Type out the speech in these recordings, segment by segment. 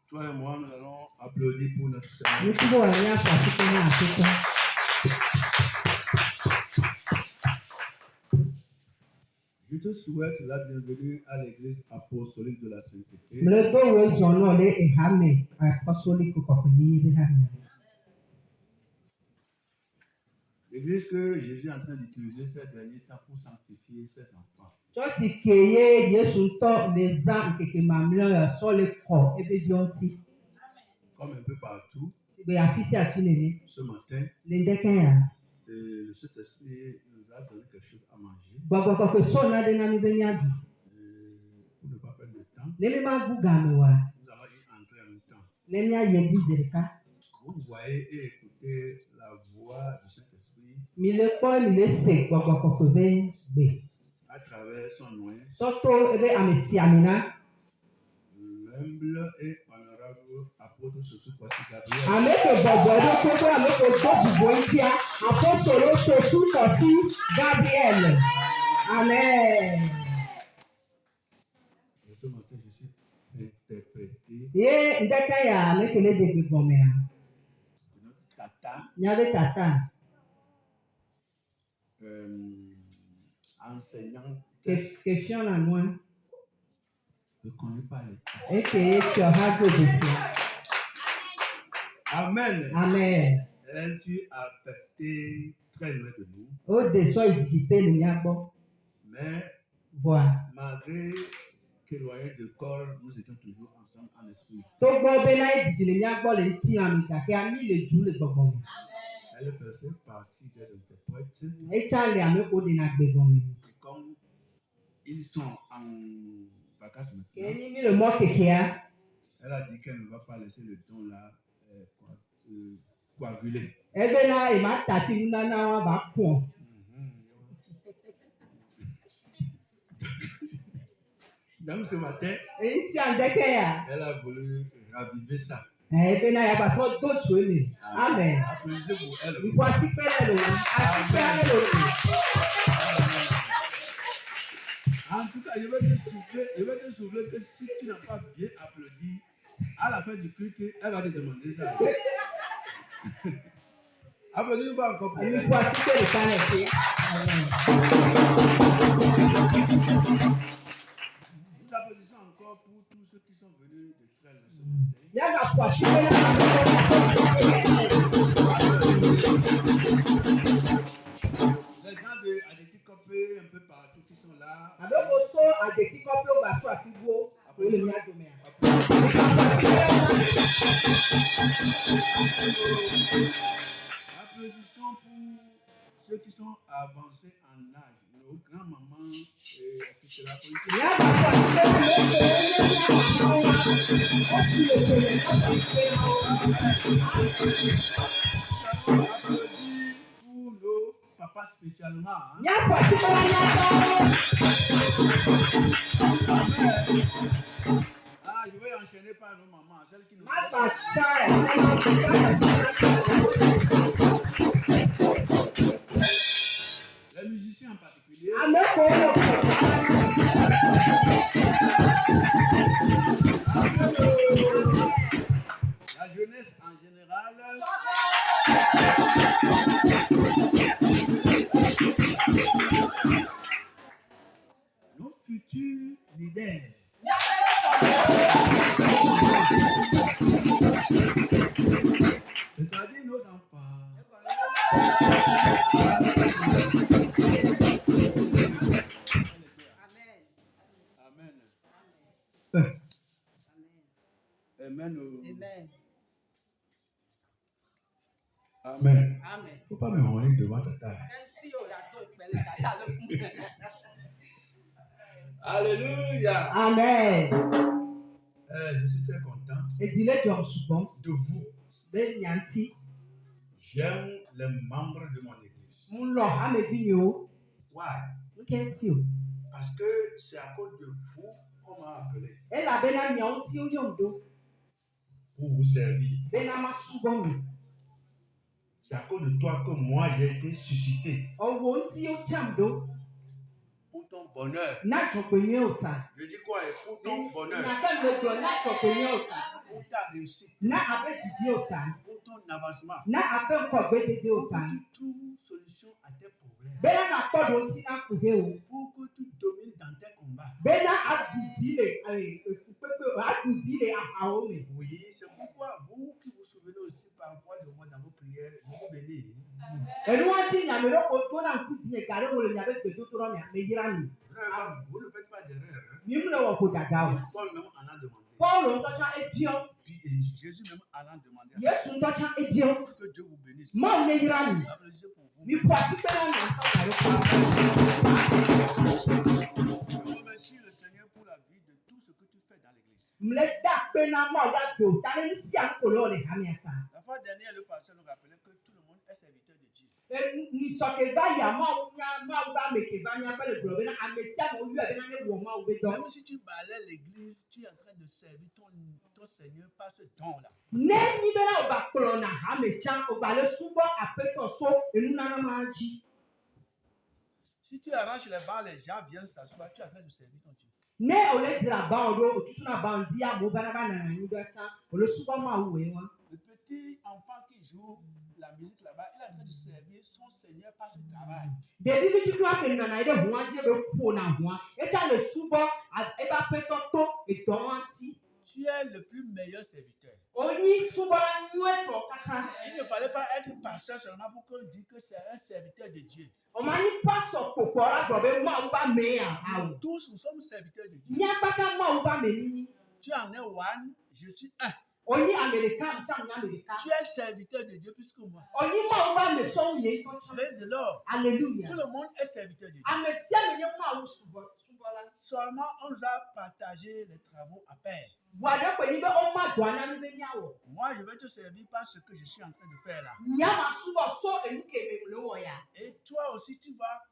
Toi et moi, nous allons applaudir pour notre Seigneur. Je te souhaite la bienvenue à l'église apostolique de la sainteté. L'église que Jésus est en train d'utiliser ces derniers temps pour sanctifier ses enfants. Comme un peu partout, ce matin, le Saint-Esprit nous a donné quelque chose à manger. Pour ne pas perdre le temps, nous allons y entrer en même temps. Vous voyez et écoutez la voix du Saint-Esprit à travers son nom, l'humble et honorable apôtre Sosu Kwasi Gabriel. Amen. Et ce matin, je suis interprété notre tata, enseignante. Je ne connais pas les Amen. Amen. Elle fut affectée très loin de nous. Mais malgré qu'éloignés de corps, nous étions toujours ensemble en esprit. Elle faisait partie des interprètes. Et comme ils sont en vacances maintenant, elle a dit qu'elle ne va pas laisser le don là coaguler. Donc ce matin, elle a voulu raviver ça. Amen. Applaudissez pour elle. En tout cas, je vais te souffler que si tu n'as pas bien applaudi, à la fin du culte, elle va te demander ça. Applaudissez pas encore pour elle. Nous applaudissons encore pour tous ceux qui sont venus de frères ce matin. Les gens de Adétikopé, un peu partout qui sont là. Applaudissons pour ceux qui sont avancés en âge. Nos grands-mamans qui se la pour nos papas spécialement. Je vais enchaîner par nos mamans, celles qui nous les musiciens en particulier. La jeunesse en général. Nos futurs leaders. C'est-à-dire nos enfants. Amen. Amen. Amen. Amen. Faut pas me rendre devant ta taille. Alléluia. Amen. Je suis très content de vous. J'aime les membres de mon église. Why? Parce que c'est à cause de vous qu'on m'a appelé. Pour vous servir. C'est à cause de toi que moi j'ai été suscité. Pour ton bonheur. Je dis quoi? Pour ton bonheur. pour ta réussite, pour ton avancement, pour que tu trouves solution à tes problèmes, pour que tu domines dans tes combats. Oui, c'est pourquoi vous qui vous souvenez aussi parfois de moi dans vos prières, vous vous bénissez. Vous ne faites pas d'erreur. Paul même en a demandé. Puis Jésus même en a demandé. Que Dieu vous bénisse. Applaudissez pour vous. Je remercie le Seigneur pour la vie de tout ce que tu fais dans l'église. La fois dernière, le pasteur nous rappelait que tout le monde est serviteur de Dieu. Même si tu balais l'église, tu es en train de servir ton Seigneur par ce don-là. Si tu arraches les bancs, les gens viennent s'asseoir, tu es en train de servir ton Dieu. Le petit enfant qui joue la musique là-bas, il est en train de servir son Seigneur par ce travail. Tu es le plus meilleur serviteur. Il ne fallait pas être pasteur seulement pour qu'on dise que c'est un serviteur de Dieu. Tous nous sommes serviteurs de Dieu. Tu en es one, je suis un. Tu es serviteur de Dieu plus que moi. Praise the Lord. Alléluia. Tout le monde est serviteur de Dieu. Seulement, on nous a partagé les travaux à faire. Moi, je vais te servir par ce que je suis en train de faire là. Et toi aussi, tu vas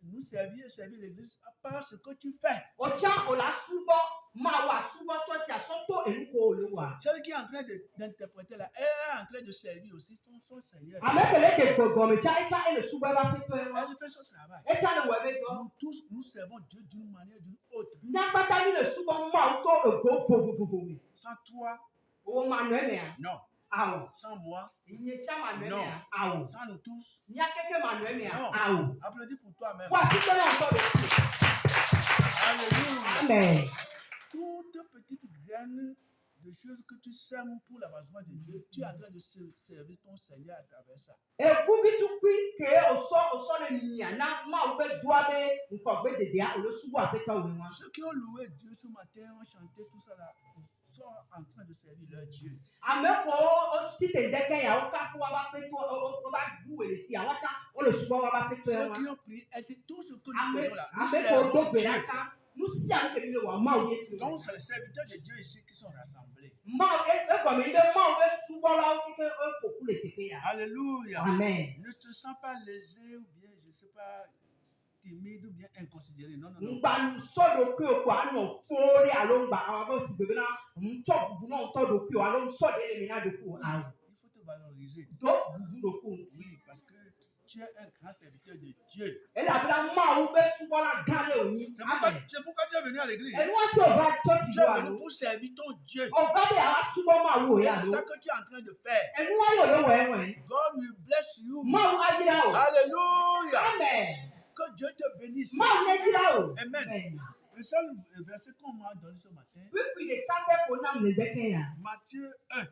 nous servir l'église par ce que tu fais. Celle qui est en train d'interpréter là, elle est en train de servir aussi son Seigneur. Elle fait son travail. Nous tous, nous servons Dieu d'une manière ou d'une autre. Sans toi, non. Sans moi, non. Sans nous tous, non. Applaudis pour toi-même. Alléluia. Amen. Toute petite graine de choses que tu sèmes pour l'avancement de Dieu, tu es en train de servir ton Seigneur à travers ça. Ceux qui ont loué Dieu ce matin, ont chanté tout ça là, sont en train de servir leur Dieu. Ceux qui ont prié, c'est tout ce que nous faisons là. Nous servons Dieu. Donc, c'est les serviteurs de Dieu ici qui sont rassemblés. Alléluia. Amen. Ne te sens pas lésé ou bien, je ne sais pas, timide ou bien inconsidéré. Non, non, non. Il faut te valoriser. Oui, parce que tu es un grand serviteur de Dieu. C'est pourquoi tu es venu à l'église. Tu es venu pour servir ton Dieu. Et c'est ça que tu es en train de faire. God will bless you. Alléluia. Amen. Que Dieu te bénisse. Amen. Le seul verset qu'on m'a donné ce matin, Matthieu 1.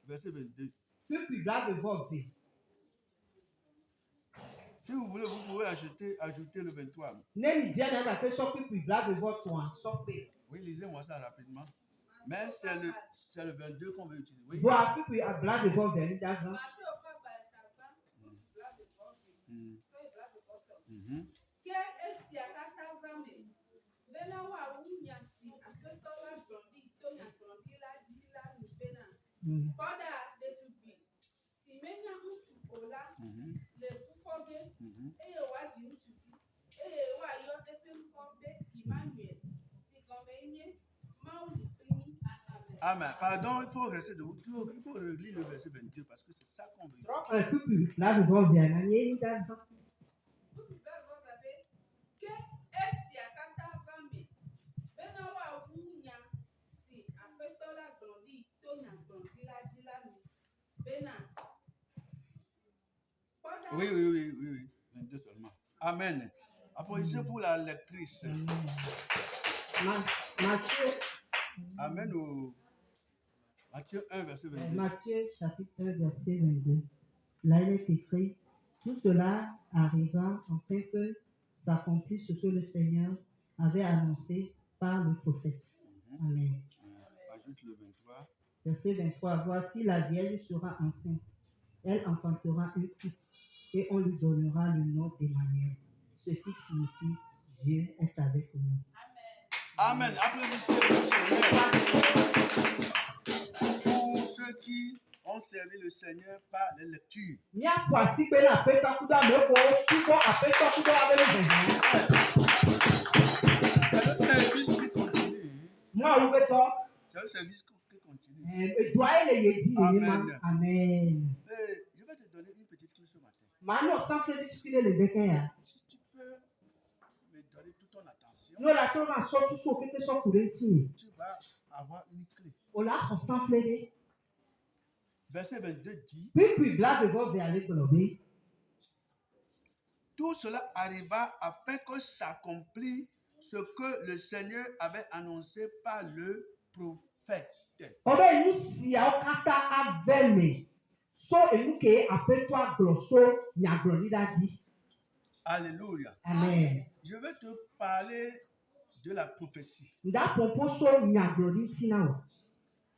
Verset 22. Si vous voulez, vous pouvez ajouter le 23. Oui, lisez-moi ça rapidement. Mais c'est le 22 qu'on veut utiliser. Oui. Amen. Pardon, il faut rester debout. Il faut relire le verset 22 parce que c'est ça qu'on veut. Oui. 22 seulement. Amen. Applaudissez pour la lectrice. Matthieu. Amen. Matthieu 1, verset 22. Matthieu, chapitre 1, verset 22. Là, il est écrit, tout cela arriva afin que s'accomplisse ce que le Seigneur avait annoncé par le prophète. Amen. Ajoute le 23. Verset 23. Voici, la Vierge sera enceinte. Elle enfantera un fils et on lui donnera le nom d'Emmanuel. Ce qui signifie Dieu est avec nous. Amen. Applaudissez le Seigneur. Pour ceux qui ont servi le Seigneur par les lectures. C'est le service qui continue. C'est le service qui continue. Amen. Amen. Je vais te donner une petite clé ce matin. Si tu peux me donner toute ton attention, tu vas avoir une clé. Verset 22 dit, tout cela arriva afin que s'accomplisse ce que le Seigneur avait annoncé par le prophète. Alléluia. Amen. Je vais te parler de la prophétie.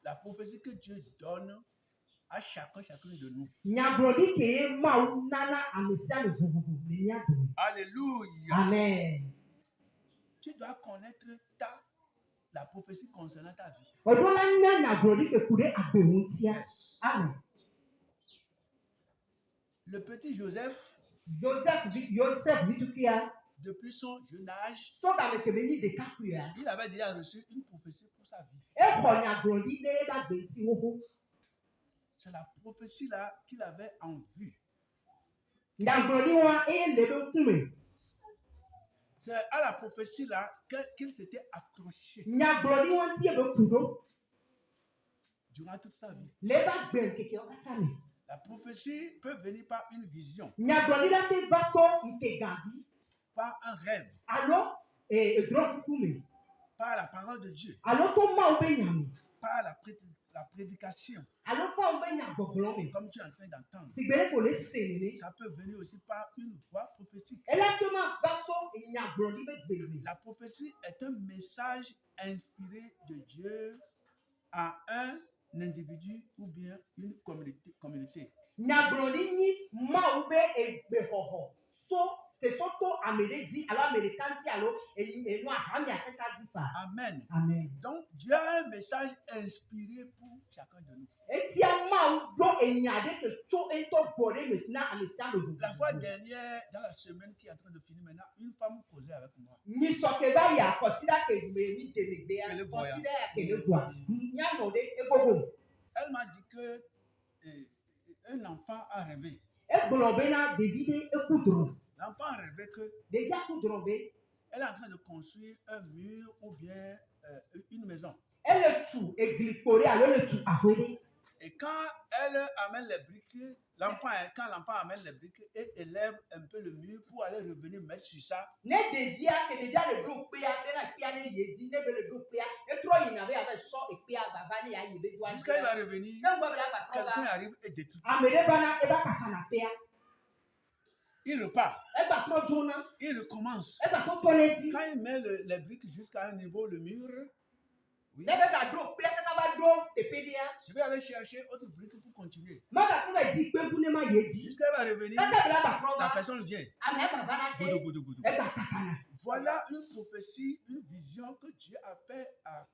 La prophétie que Dieu donne à chacun de nous. Alléluia. Amen. Tu dois connaître la prophétie concernant ta vie. Yes. Amen. Le petit Joseph, depuis son jeune âge, il avait déjà reçu une prophétie pour sa vie. C'est la prophétie là qu'il avait en vue. C'est à la prophétie là qu'il s'était accroché durant toute sa vie. La prophétie peut venir par une vision, par un rêve, par la parole de Dieu, par la prédication, comme tu es en train d'entendre. Ça peut venir aussi par une voix prophétique. La prophétie est un message inspiré de Dieu à un individu ou bien une communauté. Amen. Amen. Donc, Dieu a un message inspiré pour chacun de nous. La fois dernière, dans la semaine qui est en train de finir maintenant, une femme causait avec moi. Elle m'a dit que un enfant a rêvé. L'enfant a rêvé que elle est en train de construire un mur ou bien une maison. Et quand elle amène les briques, quand l'enfant amène les briques et élève un peu le mur pour aller revenir mettre sur ça, jusqu'à il va revenir, quelqu'un arrive et détruit. Il repart. Il recommence. Quand il met les briques jusqu'à un niveau, le mur, oui, je vais aller chercher autre brique pour continuer. Jusqu'à il va revenir, la personne vient. Goudou. Voilà une prophétie, une vision que Dieu a fait à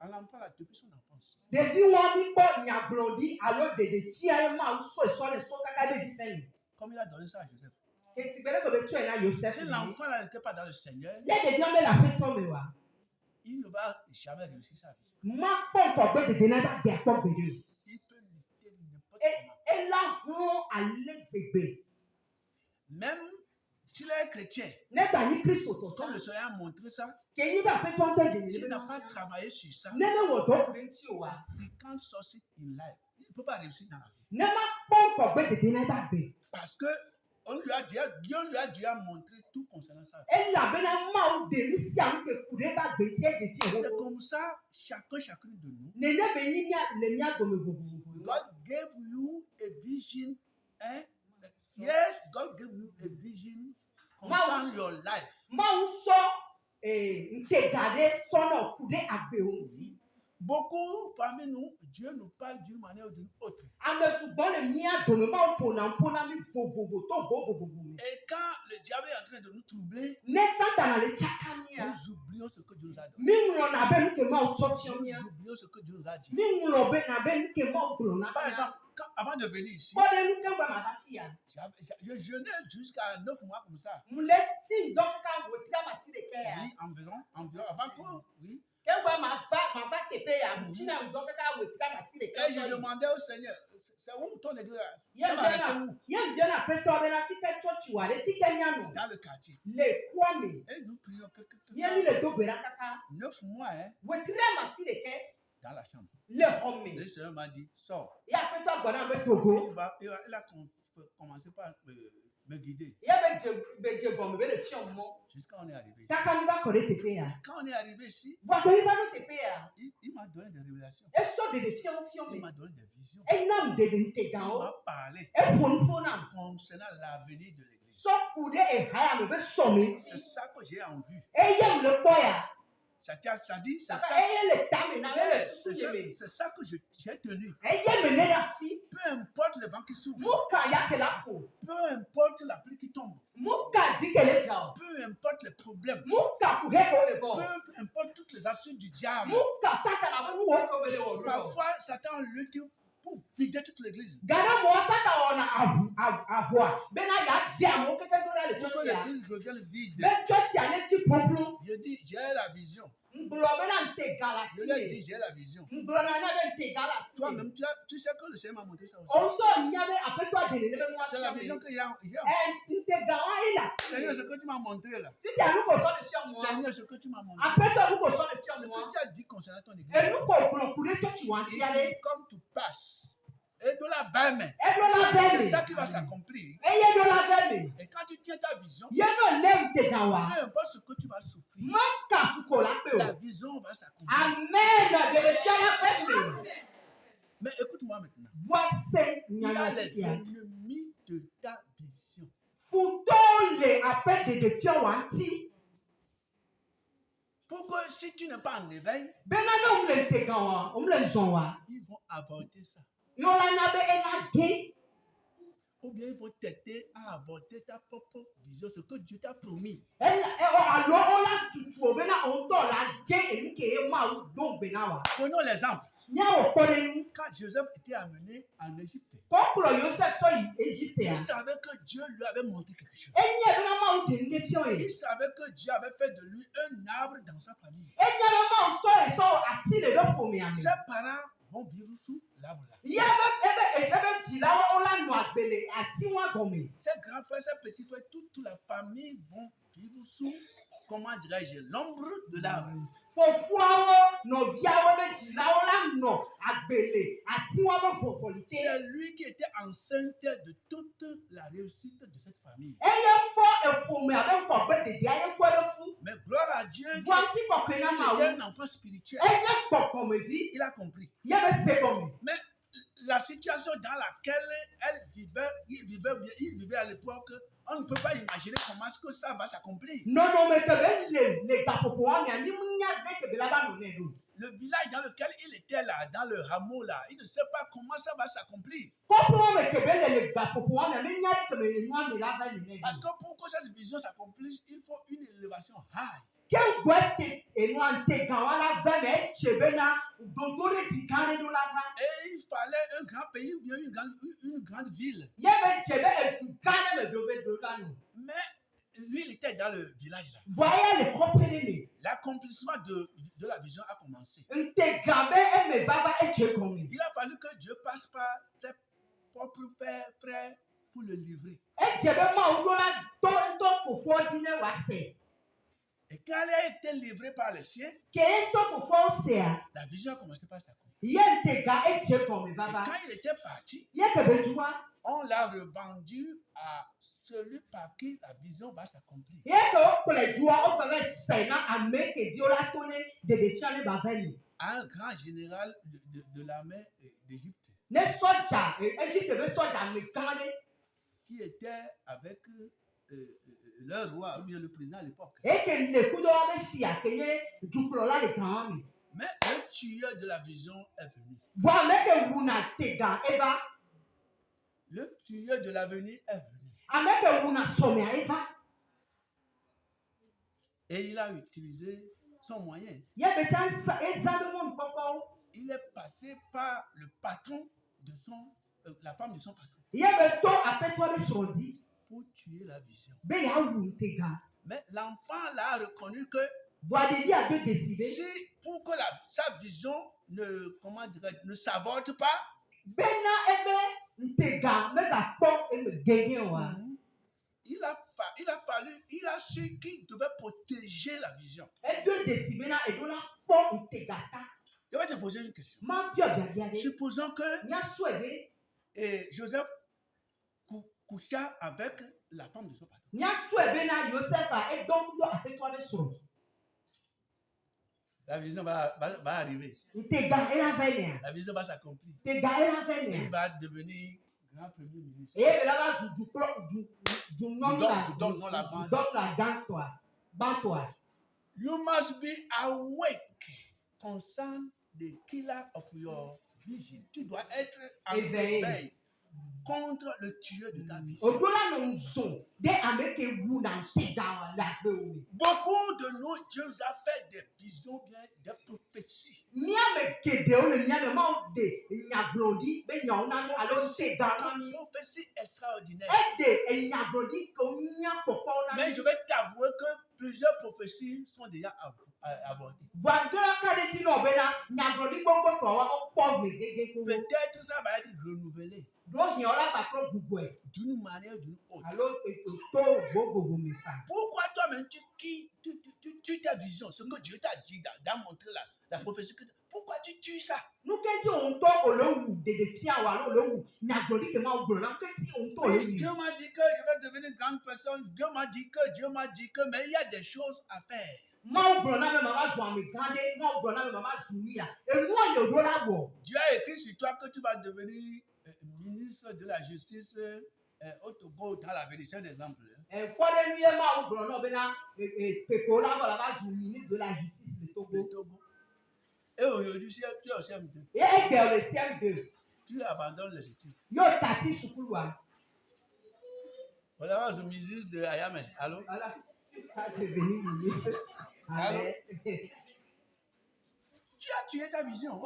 l'enfant depuis son enfance. Comme il a donné ça à Joseph. Si l'enfant n'était pas dans le Seigneur, il ne va jamais réussir sa vie. Il peut lutter n'importe comment. Même s'il est chrétien, comme le Seigneur a montré ça, s'il n'a pas travaillé sur ça, he can't succeed in life. Il ne peut pas réussir dans la vie. Parce que Dieu lui a déjà montré tout concernant ça. C'est comme ça, chacun de nous. God gave you a vision. Yes, God gave you a vision concerning your life. Beaucoup parmi nous, Dieu nous parle d'une manière ou d'une autre. Et quand le diable est en train de nous troubler, nous oublions ce que Dieu nous a donné. Nous oublions ce que Dieu nous a dit. Par exemple, avant de venir ici, je jeûnais jusqu'à 9 mois comme ça. Oui, environ, avant que, oui. Et je demandais au Seigneur, c'est où ton église? Ça va rester où? Dans le quartier. Et nous prions quelques 9 mois, hein, dans la chambre. Le Seigneur m'a dit, sors. Il a commencé par me guider. Jusqu'à on est arrivé ici. Quand on est arrivé ici, il m'a donné des révélations. Il m'a donné des visions. Il m'a parlé concernant l'avenir de l'église. C'est ça que j'ai en vue. Ça dit, c'est ça que j'ai tenu. Peu importe le vent qui souffle, peu importe la pluie qui tombe, peu importe les problèmes, peu importe toutes les actions du diable. Parfois, Satan lutte pour vider toute l'église. Pour que l'église revienne vide. Je dis, j'ai la vision. Je lui ai dit, j'ai la vision. Toi-même, tu sais que le Seigneur m'a montré ça aussi. C'est la vision que j'ai. Seigneur, ce que tu m'as montré là. Seigneur, ce que tu m'as montré. Ce que tu as dit concernant ton église. It will come to pass. Et de la verme. C'est ça qui va s'accomplir. Et quand tu tiens ta vision, peu importe ce que tu vas souffrir, la vision va s'accomplir. Amen. Mais écoute-moi maintenant. Il y a les ennemis de ta vision. Pour que si tu n'es pas en éveil, ils vont avorter ça. Ou bien ils vont t'aider à avorter ta propre vision, ce que Dieu t'a promis. Prenons l'exemple. Quand Joseph était amené en Égypte, il savait que Dieu lui avait montré quelque chose. Il savait que Dieu avait fait de lui un arbre dans sa famille. Ses parents vont vivre sous l'arbre là. Ses grands frères, ses petits frères, toute la famille vont vivre sous, comment dirais-je, l'ombre de l'arbre. C'est lui qui était enceinte de toute la réussite de cette famille. Mais gloire à Dieu, il était un enfant spirituel. Il a compris. Mais la situation dans laquelle il vivait à l'époque, on ne peut pas imaginer comment est-ce que ça va s'accomplir. Le village dans lequel il était là, dans le hameau là, il ne sait pas comment ça va s'accomplir. Parce que pour que cette vision s'accomplisse, il faut une élévation high. Et il fallait un grand pays ou bien une grande ville. Mais lui, il était dans le village là. L'accomplissement de la vision a commencé. Il a fallu que Dieu passe par ses propres frères pour le livrer. Et quand elle a été livrée par les siens, la vision a commencé par s'accomplir. Et quand il était parti, on l'a revendu à celui par qui la vision va s'accomplir. Un grand général de l'armée d'Égypte qui était avec leur roi ou bien le président à l'époque. Mais le tueur de la vision est venu. Le tueur de l'avenir est venu. Et il a utilisé son moyen. Il est passé par le patron de la femme de son patron. Pour tuer la vision. Mais l'enfant l'a reconnu que si pour que sa vision ne s'avorte pas, il a su qu'il devait protéger la vision. Je vais te poser une question. Supposons que Joseph coucha avec la femme de son patron. La vision va arriver. La vision va s'accomplir. Et il va devenir grand premier ministre. You must be awake concern the killer of your vision. Tu dois être en éveil contre le tueur de ta vision. Beaucoup de nous, Dieu nous a fait des visions, bien des prophéties. Prophéties extraordinaires. Mais je vais t'avouer que plusieurs prophéties sont déjà avortées. Peut-être ça va être renouvelé. D'une manière ou d'une autre. Pourquoi toi-même tu ta vision, ce que Dieu t'a dit dans montrer la prophétie, pourquoi tu tues ça? Dieu m'a dit que je vais devenir une grande personne. Dieu m'a dit que, mais il y a des choses à faire. Dieu a écrit sur toi que tu vas devenir ministre de la justice au Togo dans la véritable d'exemple. Et aujourd'hui, tu es au CM2. Tu abandonnes les études. Voilà, je ministre de Ayame. Allô? Allô? Tu as tué ta vision.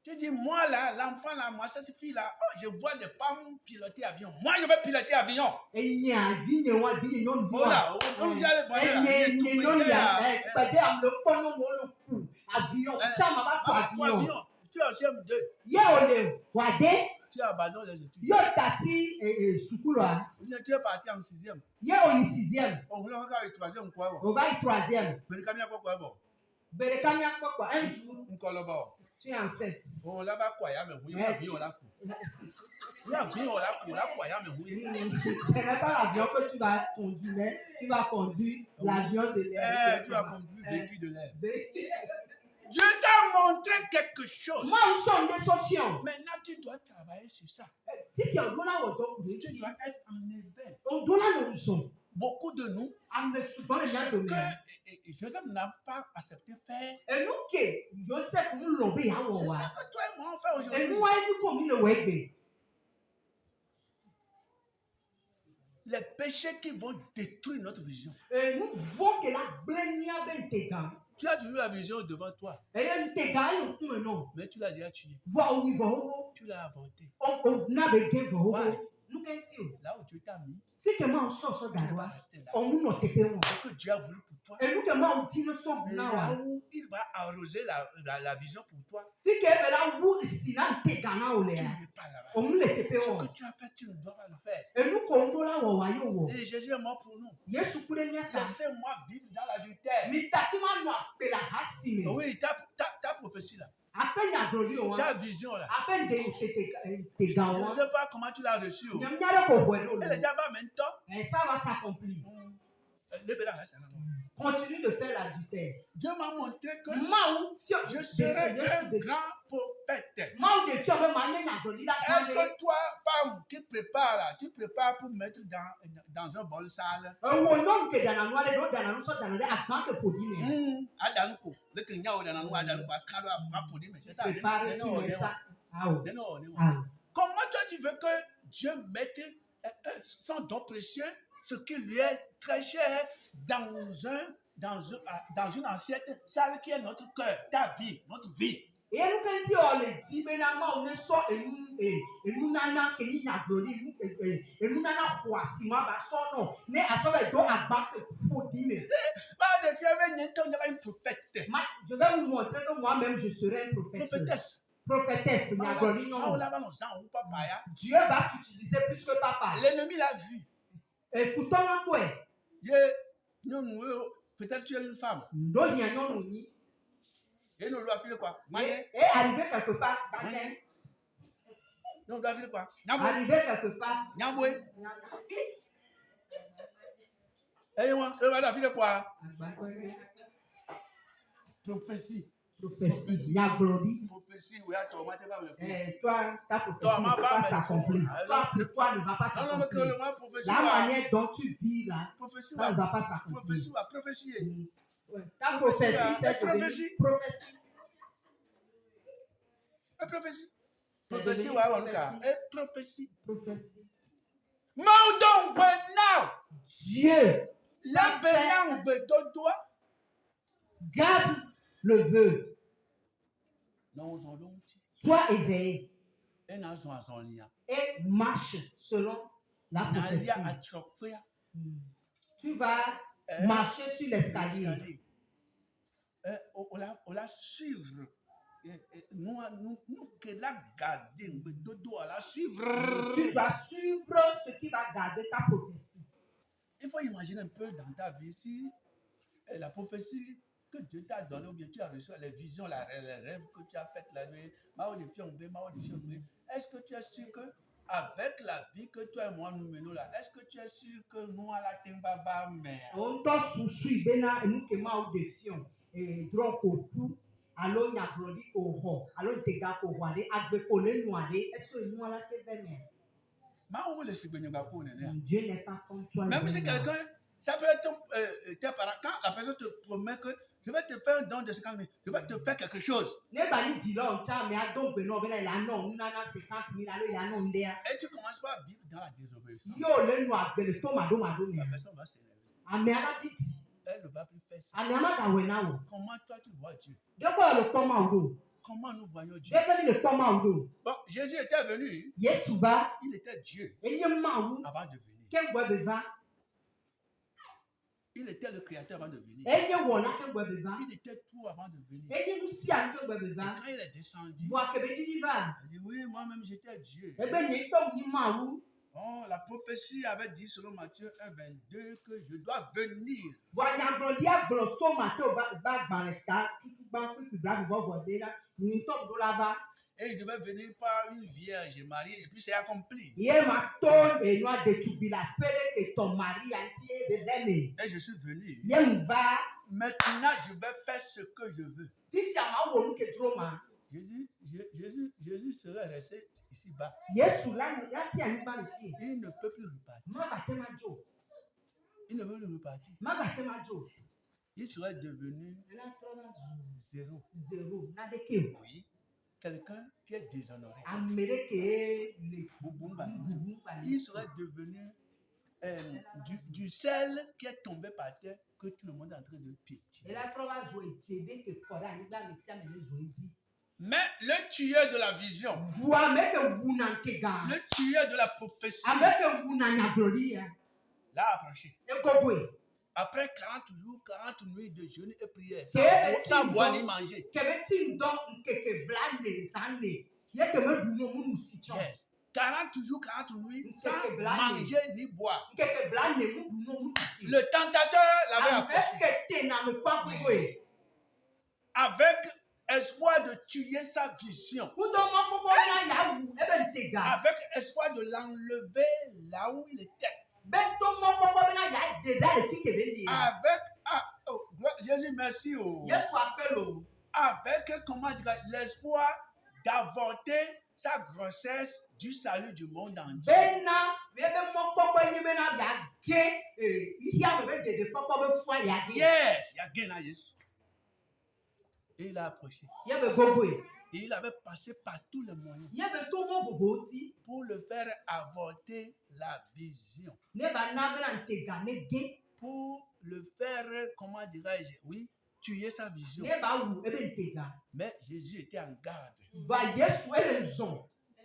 Tu dis, moi là, l'enfant là, moi, cette fille là, oh, je vois des femmes piloter avion. Moi, je vais piloter avion. Voilà, tu as CM2. Tu abandonnes les études. Tu es parti en 6e. On voulait encore le 3e quoi? Un jour, tu es en 7. Bon, là-bas, quoi, mais oui, avion là. Ce n'est pas l'avion que tu vas conduire, tu vas conduire l'avion de l'air. Tu vas conduire le véhicule de l'air. Dieu t'a montré quelque chose. Maintenant, tu dois travailler sur ça. Tu dois être en éveil. Beaucoup de nous, ce que Joseph n'a pas accepté faire, c'est ça que toi et moi on fait aujourd'hui. Les péchés qui vont détruire notre vision. Tu as toujours la vision devant toi. Mais tu l'as déjà tué. Tu l'as avorté. Why? Là où Dieu t'a mis, tu ne vas pas rester là. Ce que Dieu a voulu pour toi, là où il va arroser la vision pour toi, tu n'es pas là-bas. Ce que tu as fait, tu ne dois pas le faire. Et Jésus est mort pour nous. Laissez-moi vivre dans l'adultère. Oui, ta prophétie là. Ta vision là. Je ne sais pas comment tu l'as reçue. Elle est déjà pas maintenant. Ça va s'accomplir. Continue de faire l'adultère. Dieu m'a montré que je serai un grand prophète. Est-ce que toi, femme, qui prépare là, tu prépares pour mettre dans un bol sale? Comment toi tu veux que Dieu mette son don précieux, ce qui lui est très cher, dans une assiette, ça qui est notre cœur, ta vie, notre vie? Et nous quand on le dit, mais on ne sort et nous nana et il y a donné et nous nana quoi si moi bah son nom mais à ça va donc à battre pour dire pas de fièvre n'est pas une prophète. Je vais vous montrer que moi-même je serai une prophétesse. Prophétesse, Dieu va t'utiliser plus que papa. L'ennemi l'a vu. Et foutant en quoi? Peut-être tu es une femme. Et nous doit faire quoi? Et arriver quelque part. Nous doit faire quoi? Arriver quelque part. Et moi, on va faire quoi? Prophétie. Prophétie, oui, toi, ta prophétie ne va pas s'accomplir. Toi ne va pas s'accomplir. La manière dont tu vis là, ça ne va pas s'accomplir. Prophétie. Ta prophétie, c'est prophétie. Prophétie. Dieu, garde le vœu. Sois éveillé. Et marche selon la prophétie. Tu vas marcher sur l'escalier. On la suivre. Nous que la garder, la suivre. Tu dois suivre ce qui va garder ta prophétie. Il faut imaginer un peu dans ta vie si la prophétie que Dieu t'a donnée ou bien tu as reçu les visions, les rêves que tu as fait la nuit, est-ce que tu es sûr que avec la vie que toi et moi nous menons là, est-ce que tu es sûr que nous à la Timbaba mère? On t'a sousui bena nous que ma ou défiant et droit au tout. Alors il y a brodi au ho, alors te gars au roi, avec collé noir, est-ce que nous à la Timbaba? Dieu n'est pas comme toi. Même si quelqu'un, ça peut être tes parents, quand la personne te promet que je vais te faire un don de 50 000, je vais te faire quelque chose. Et tu commences pas à vivre dans la désobéissance. La personne va s'énerver. Elle ne va plus faire ça. Comment toi tu vois Dieu? Comment nous voyons Dieu? Bon, Jésus était venu. Il était Dieu avant de venir. Il était le créateur avant de venir. Il était tout avant de venir. Et quand il est descendu, il dit oui, moi-même j'étais Dieu. Oh, la prophétie avait dit selon Matthieu 1,22 que je dois venir. Et il devait venir par une vierge mariée et puis c'est accompli. Et je suis venu. Maintenant je vais faire ce que je veux. Jésus serait resté ici-bas. Il ne peut plus repartir. Il ne veut plus repartir. Il serait devenu zéro. Oui. Quelqu'un qui est déshonoré. Il serait devenu du sel qui est tombé par terre que tout le monde est en train de piétiner. Mais le tueur de la vision, le tueur de la prophétie, l'a approché. Après 40 jours, 40 nuits de jeûne et prière, sans boire ni manger. Yes. 40 jours, 40 nuits, sans manger ni boire. Le tentateur l'avait approché. Avec espoir de tuer sa vision. Avec espoir de l'enlever là où il était. Avec Jésus, merci. Avec, comment dire, l'espoir d'avorter sa grossesse du salut du monde entier. Yes, il y a gain à Jésus. Et il a approché. Et il avait passé par tous les moyens pour le faire avorter la vision. Pour le faire, comment dirais-je, oui, tuer sa vision. Mais Jésus était en garde.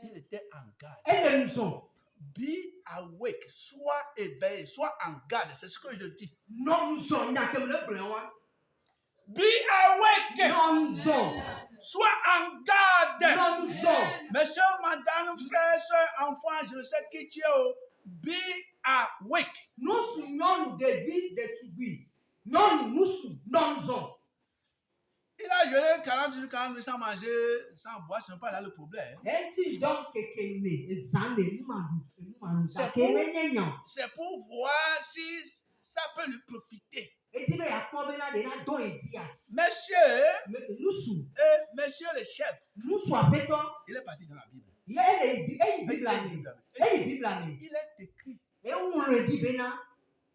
Il était en garde. Be awake, sois éveillé, sois en garde. C'est ce que je dis. Be awake. Sois en garde. Messieurs, madame, frères, soeurs, enfants, je sais qui tu es. Be awake. Il a jeûné 40 jours, 40 nuits sans manger, sans boire, ce n'est pas là le problème. C'est pour voir si ça peut lui profiter. Messieurs, messieurs les chefs, il est parti dans la Bible. Il est écrit.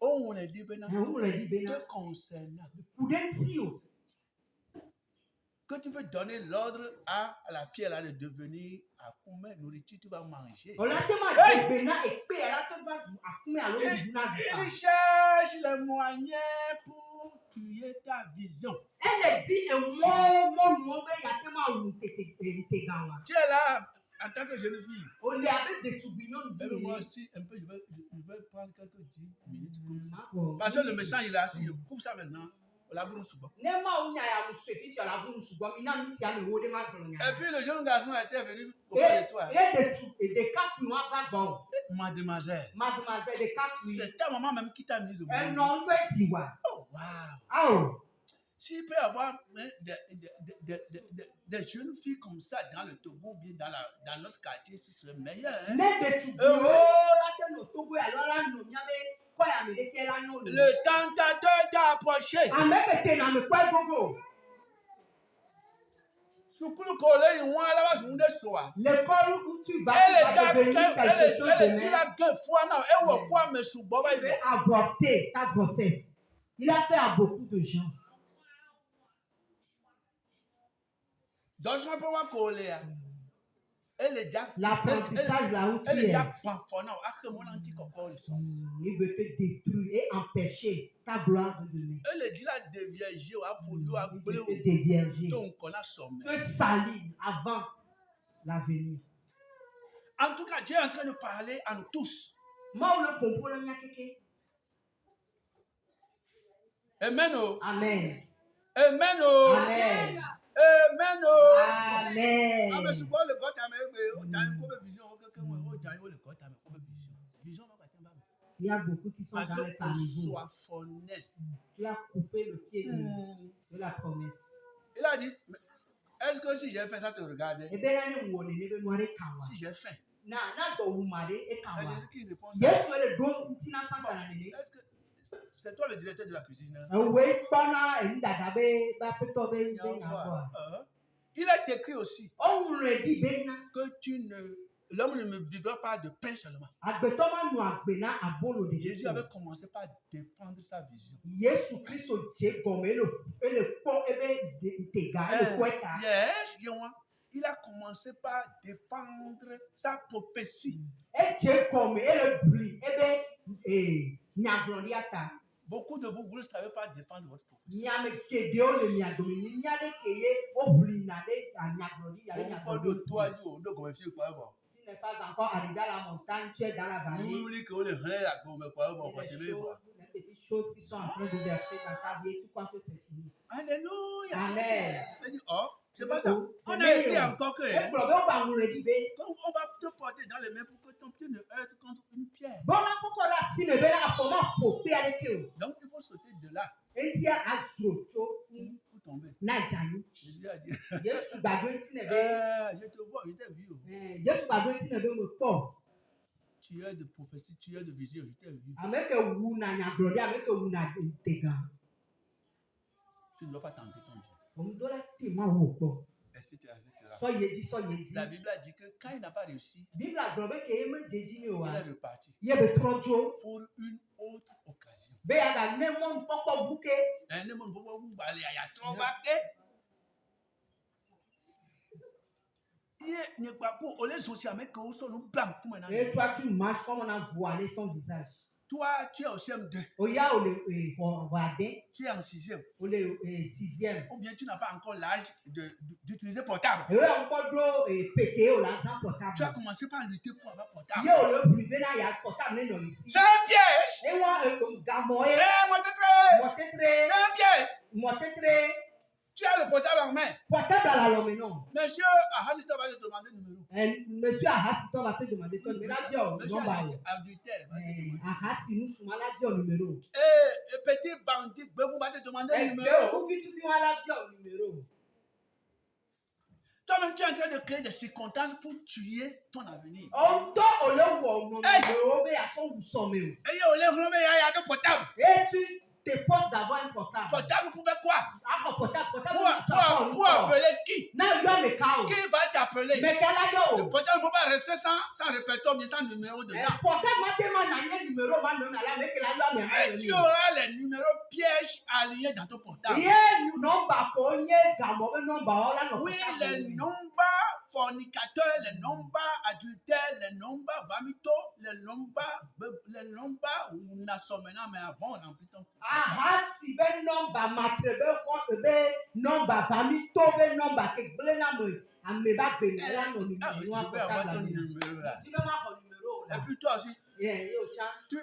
On est dit te concernant. Que tu peux donner l'ordre à la pierre là de devenir à combien de nourriture tu vas manger. Il cherche les moyens pour tuer ta vision. Tu es là en tant que jeune fille. Moi aussi, un peu, je vais prendre quelques 10 minutes. Parce que le méchant, il est assis, je coupe ça maintenant. Et puis le jeune garçon était venu auprès de toi. Mademoiselle, c'est ta maman même qui t'a mise au monde. Oh, wow. S'il peut y avoir des jeunes filles comme ça dans le Togo, bien dans notre quartier, ce serait meilleur. Hein? Le tentateur t'a approché. L'école où tu vas devenir quelque chose de bien. Il veut avorter ta grossesse. Il a fait à beaucoup de gens. L'apprentissage là où tu es. Il veut te détruire et empêcher ta gloire de donner. Il veut te dévierger, te salir avant l'avenir. En tout cas, Dieu est en train de parler à nous tous. Amen. Amen. Amen. Amen. Amen. Amen. Il y a beaucoup qui sont dans les caniveaux. Tu as coupé le pied de la promesse. Il a dit, est-ce que si j'ai fait ça te regarde? Si j'ai fait. C'est Jésus qui répond ça. C'est toi le directeur de la cuisine. Il est écrit aussi que l'homme ne vivra pas de pain seulement. Jésus avait commencé par défendre sa vision. Yes, il a commencé par défendre sa prophétie. Beaucoup de vous ne savez pas défendre votre profession. Tu n'es pas encore arrivé à la montagne, tu es dans la vallée. Les petites choses qui sont en train de verser dans ta vie, tu crois que c'est fini. Alléluia. Amen. C'est pas ça. On a écrit encore que on va te porter dans les mains pour que ton pied ne heurte contre une pierre. Donc il faut sauter de là. Pour tomber. Jésus a dit. Je te vois, je t'ai vu. Tu es de prophétie, tu es de vision, je t'ai vu. Tu ne dois pas tenter ton Dieu. Est-ce que tu as la Bible a dit que quand il n'a pas réussi, il est reparti pour une autre occasion. Et toi, tu marches comme on a voilé ton visage. Toi, tu es au CM2. Tu es en 6e. Ou bien tu n'as pas encore l'âge d'utiliser portable. Tu as commencé par lutter pour avoir portable. C'est un piège. C'est un piège. Tu as le portable en main. Monsieur Ahasito va te demander le numéro. Monsieur Ahasito va te demander ton numéro. Monsieur adultère va te demander le numéro. Et petit bandit, vous va te demander le numéro. Toi-même, tu es en train de créer des circonstances pour tuer ton avenir. Et tu t'efforces d'avoir un portable. Portable pour faire quoi? Portable pour appeler qui? Qui va t'appeler? Le portable ne peut pas rester sans répertoire, mais sans numéro dedans. Et tu auras les numéros pièges alignés dans ton portable. Oui, les nombres fornicateurs, les nombres adultères, les nombres vamito, les nombres où n'a sommément mais avant on remplit ton. Si ben nomba matrebe ko be nomba vamito be nomba ke blena mo ameba be na no numéro. Je vais avoir ton numéro là. Tu veux ma numéro là. Et puis toi aussi. Yo cha. Tu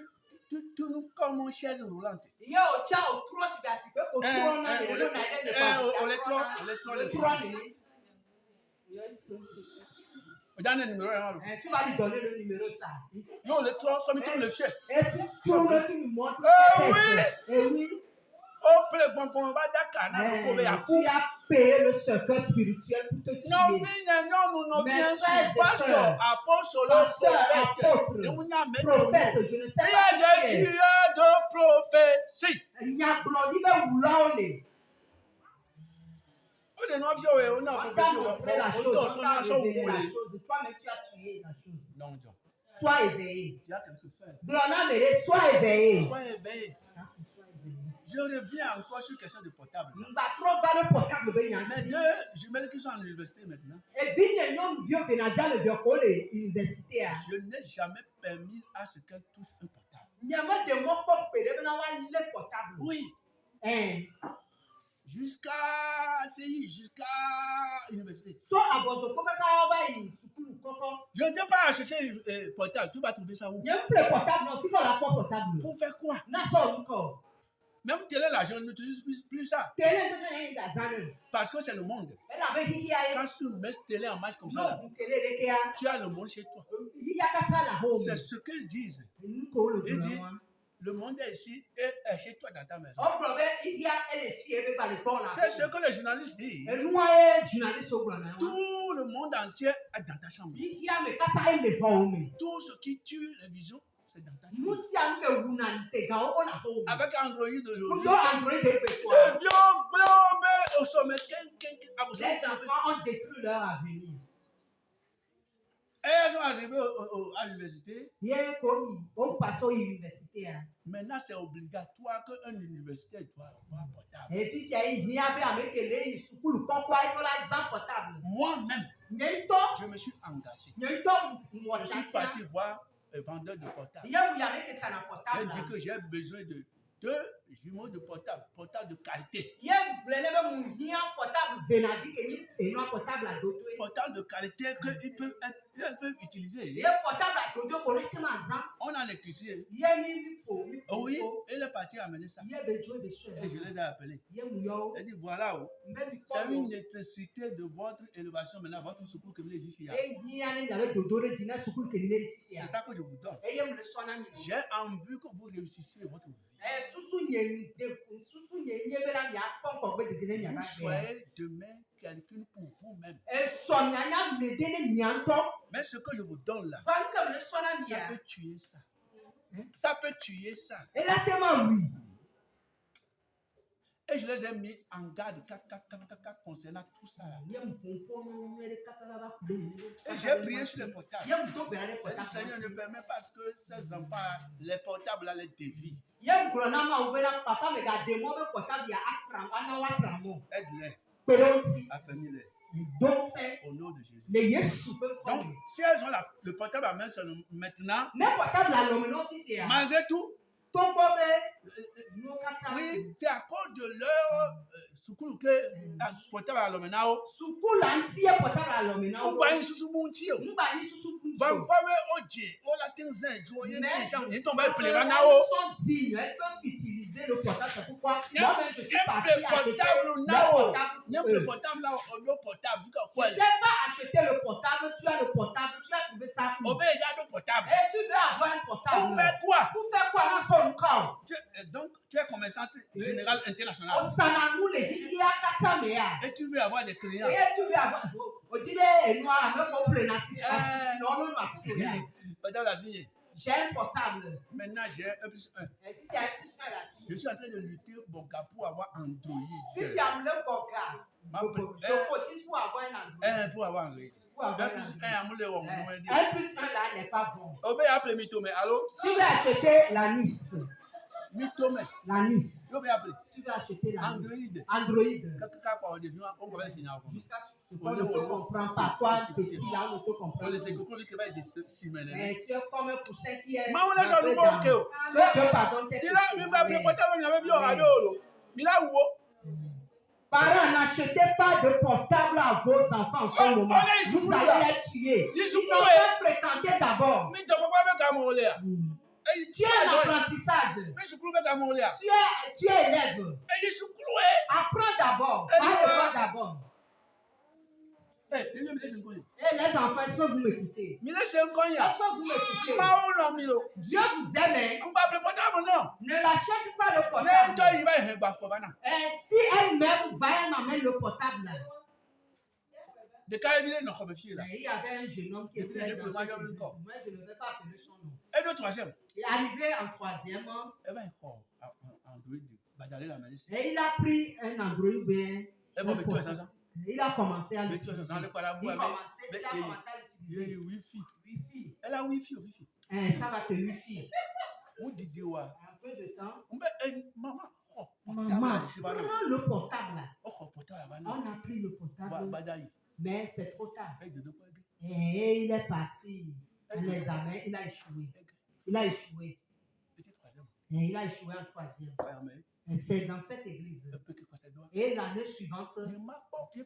comme une chaise roulante. Yo cha o trop si basi pe ko trop na le no na ide be. On est trop. Donne le numéro. Tu vas lui donner le numéro ça. Yo le trop, ça me tourne le chien. Et tu me montres. Oui. Oh, tu as payé le secret spirituel pour te tuer. Non, bien sûr, pasteur, apôtre, prophète, je ne sais pas. Il y a des tueurs de prophétie. Il y a blondie, mais où là on est. Toi-même, tu as tué la chose. Non, John. Sois éveillé. Tu as quelque chose. Sois éveillé. Je reviens encore sur la question du portable. Mais deux jumelles qui sont à l'université maintenant. Je n'ai jamais permis à ce qu'elles touchent un portable. Oui. Jusqu'à l'université. Je ne t'ai pas acheté un portable. Tu vas trouver ça où? Pour faire quoi? Même télé là, je n'utilise plus ça. Parce que c'est le monde. Quand tu mets télé en marche comme ça, tu as le monde chez toi. C'est ce qu'ils disent. Ils disent, le monde est ici et est chez toi dans ta maison. C'est ce que les journalistes disent. Tout le monde entier est dans ta chambre. Tout ce qui tue les visions, c'est dans ta chambre. Avec Android aujourd'hui. Au sommet. Les enfants ont détruit leur avenir. Et elles sont arrivées à l'université. Maintenant, c'est obligatoire qu'un universitaire doit avoir un portable. Moi-même, je me suis engagé. Je suis parti voir un vendeur de portable. J'ai dit que j'ai besoin de 2 jumeaux de portable de qualité. Portable de qualité qu'ils peuvent utiliser. On a les cuisiniers. Oui, il est parti amener ça. Et je les ai appelés. Il dit voilà, c'est une nécessité de votre élévation maintenant, votre secours que vous avez ici. C'est ça que je vous donne. J'ai envie que vous réussissiez votre vie. Vous soyez demain quelqu'un pour vous-même. Mais ce que je vous donne là, ça peut tuer ça. Ça peut tuer ça. Et je les ai mis en garde concernant tout ça. Et j'ai prié sur les portables. Le Seigneur ne permet pas que ces enfants, les portables, là, les dévient. Aide-les. Affermis-les. Au nom de Jésus. Donc, si elles ont le portable à main maintenant, malgré tout, oui, c'est à cause de leur sukulu que portable à l'homenao. On va y sous-monter. Va pas oje. On la tinze. Ils tombent à pleurer nao. Elles peuvent utiliser le portable. C'est pourquoi moi-même je suis parti acheter le portable là. Je n'ai pas acheté le portable. Tu as le portable. Tu as trouvé ça où? Et tu veux avoir un portable. Pour faire quoi? Pour faire quoi dans son corps? Donc, tu es commerçant général international. Et tu veux avoir des clients. Et tu veux avoir. J'ai un portable. Maintenant, j'ai un plus un. Je suis en train de lutter pour avoir Android. Je cotise pour avoir un Android. Pour avoir Android. Un plus un là n'est pas bon. Appelez Mitome. Allô? Tu veux acheter la Nice. Mitome. La Nice. Tu veux acheter la Android. Nice. Android. Jusqu'à ce que on ne te comprend pas. Toi, petit là, on ne te comprend pas. Mais tu es comme un poussin qui est. Je pardonne tes parents, n'achetez pas de portable à vos enfants en ce moment. Vous allez les tuer. Ils doivent fréquenter d'abord. Tu es en apprentissage. Tu es élève. Apprends d'abord. Parle d'abord. Et les enfants, est-ce que vous m'écoutez? Est-ce que vous m'écoutez? Dieu vous aime. Ne l'achète pas le portable. Et si elle-même va, elle m'amène le portable. Il y avait un jeune homme qui était dans cette église. Moi, je ne vais pas appeler son nom. Et le troisième? Il est arrivé en troisième. Et il a pris un Android bien. Il a commencé à l'utiliser. Wi-Fi. Elle a Wi-Fi. Ça va te Wi-Fi. Un peu de temps. Maman, prends le portable. On a pris le portable. Mais c'est trop tard. Et il est parti à l'examen. Il a échoué. Et il a échoué en troisième. Et c'est dans cette église. Et l'année suivante, moi je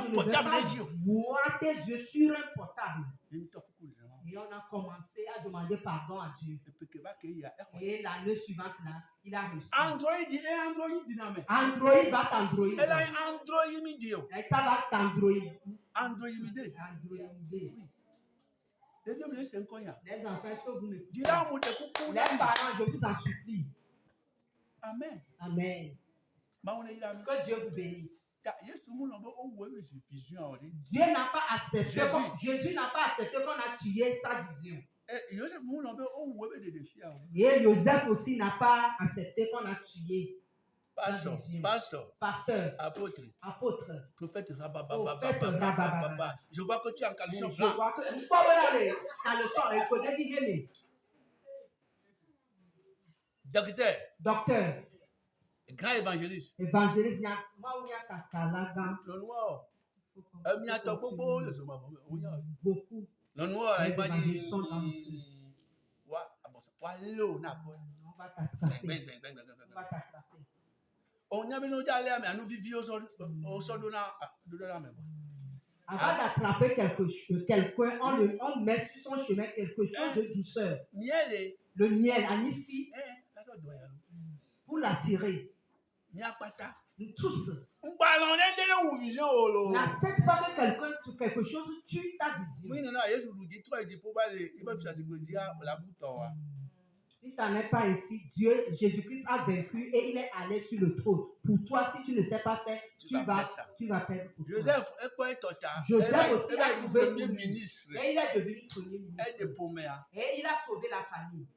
ne vais pas voir tes yeux sur un portable. Et on a commencé à demander pardon à Dieu. Et l'année suivante, là, il a réussi. Android va t'Android. Elle a un Android midi. Elle va t'Android. Android midi. Les enfants, est-ce que vous m'écoutez? Les parents, je vous en supplie. Amen. Amen. Que Dieu vous bénisse. Dieu n'a pas accepté. Jésus n'a pas accepté qu'on a tué sa vision. Et Joseph aussi n'a pas accepté qu'on a tué pasteur, apôtre, prophète, je vois que tu es en caleçon blanc. Je vois que tu es en caleçon. Docteur. Grand évangéliste. Le noir. Beaucoup. Le noir, les évangélistes sont dans le feu. va t'attraper. On va t'attraper. Avant d'attraper quelqu'un, on met sur son chemin quelque chose de douceur. Le miel, Anissi, pour l'attirer. Nous tous. N'accepte pas que quelque chose tue ta vision. Si tu n'en es pas ici, Jésus-Christ a vaincu et il est allé sur le trône. Pour toi, si tu ne sais pas faire, tu vas perdre. Joseph aussi a trouvé le ministre. Et il est devenu premier ministre. Et il a sauvé la famille.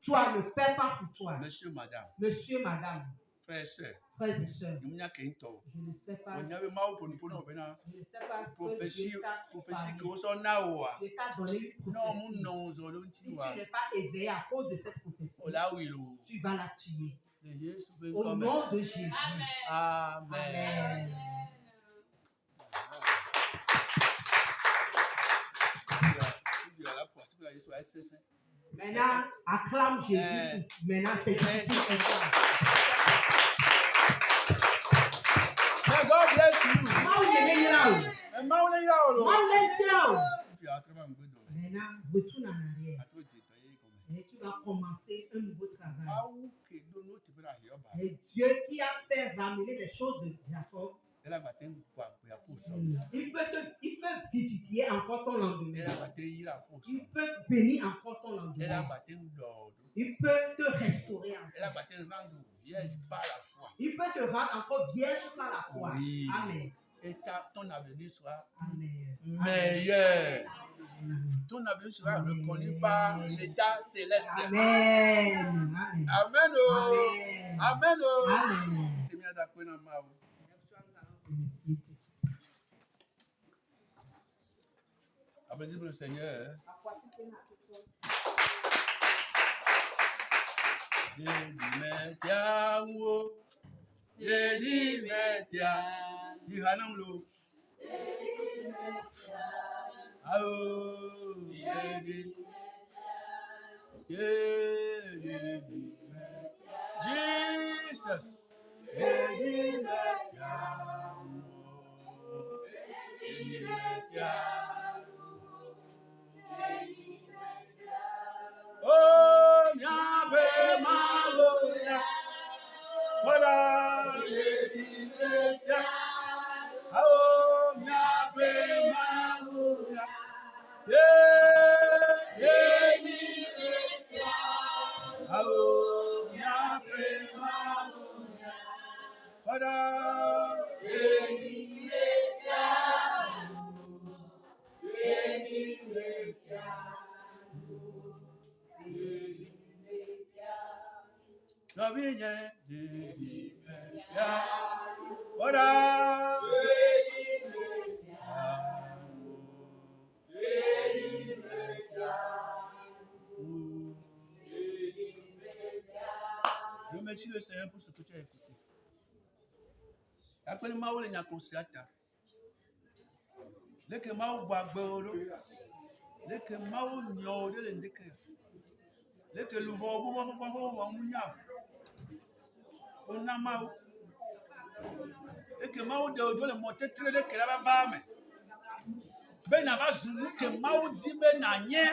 Toi, ne perds pas pour toi. Monsieur, madame. Frères et sœurs. Je ne sais pas. Je ne sais pas prophétie Dieu t'a donné une prophétie. Si tu n'es pas éveillé à cause de cette prophétie, tu vas la tuer. Au nom de Jésus. Amen. Maintenant, acclame Jésus. Maintenant, c'est difficile. God bless you. Maintenant, retourne en arrière. Et tu vas commencer un nouveau travail. Et Dieu qui a fait ramener des choses de Jacob, il peut vivifier encore ton lendemain. Il peut bénir encore ton lendemain. Il peut te restaurer encore. Il peut te rendre encore vierge par la foi. Amen. Et ton avenir sera meilleur. Ton avenir sera reconnu par l'état céleste. Amen. Amen. Amen. Amen. Applaudissez le Seigneur. Jesus. Oh, mia be maloya. Voilà, oh, mia be maloya. Oh, mia be maloya. Voilà, la vigne de Dimetia, ora, je remercie le Seigneur pour ce que tu as écouté. Appelle Mao le Nyakosiata. Leke Mao Bagbeolo. Leke Mao Nyo de l'Indeke. Leke Louvo Bobo Munya. Onamao. Leke Mao de Odo le monte très de Kelaba Bame. Ben Avazulu que Mao Dibe Nanye.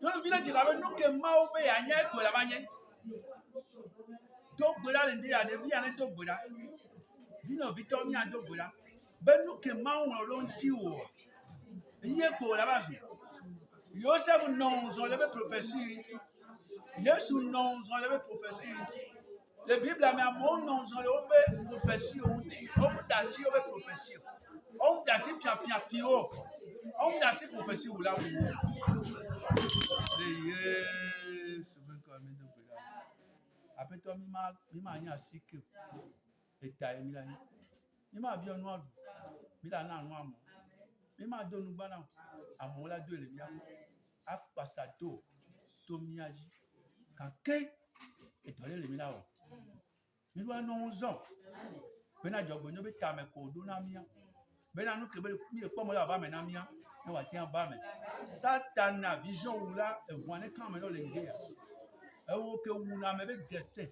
Dans le village, il y avait nous que Mao be Anye pour la bagne. Donc, voilà, l'Indé a des vies à l'Indobola. Vino Vitomi à Dobola. Ben nous que Mao on tio. Il y a pour la base. Yosef non, on l'avait prophétie. Yesu non, on l'avait prophétie. La Bible a mis à mon nom, on l'avait prophétie. On d'achi, on l'avait prophétie. On d'achi, fiafio. On d'achi, prophétie. Ou là, après toi, mima anya sike eta emila ni mima bi onu adu mila na anu amo mima do nu gbana amola do le bia apasado to miaji kanke etole le mila o mi wa no 11 ans bena jogbo no be ta me ko do na mia bena nu ke be mi le pomo la ba me na mia e wa ti an ba me Satana vision ou là voit quand même les gars. Ewo ke wuna me be destin.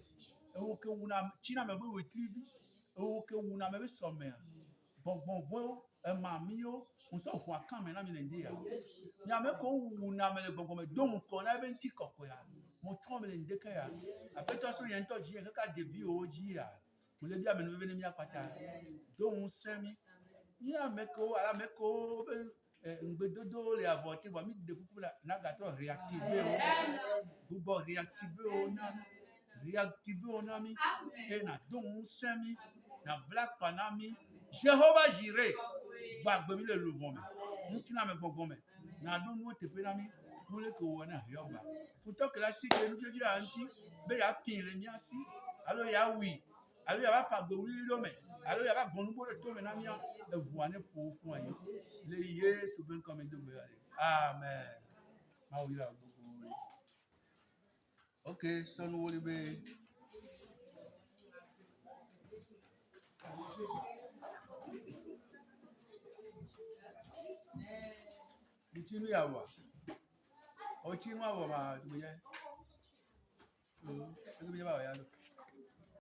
Ewo ke wuna china me be retrieve. Ewo ke wuna me be sommer. Bon vo e mamio on so fo kan me na mi lende ya. Nya me ko wuna me le bon me don ko na be nti kokko ya. Mo tro me lende ka ya. Apeto so yen to ji e ka devi o ji ya. Mo le bia me no be ne mi apata. Don semi. Nya me ko ala me ko ngbedodo le avorter wa mi de kuku la na ga to réactiver o réactiver o nami e na don semi na black panami Jehovah Jireh gbagbe mi le luvon me ntina me gbogbo me na do nu tepe nami mo le ko wona yoba futo classique nu fefi anti be ya fin le mi asi alo ya wi alo ya ba pagbe wi lo me alo ya ba bonu bo le to me na mi e vuane po fun ayi le Yesu ben comme de me amen ma wi la gbogbo okay so no wole be Continue à voir. Continue à voir ma tu me dis.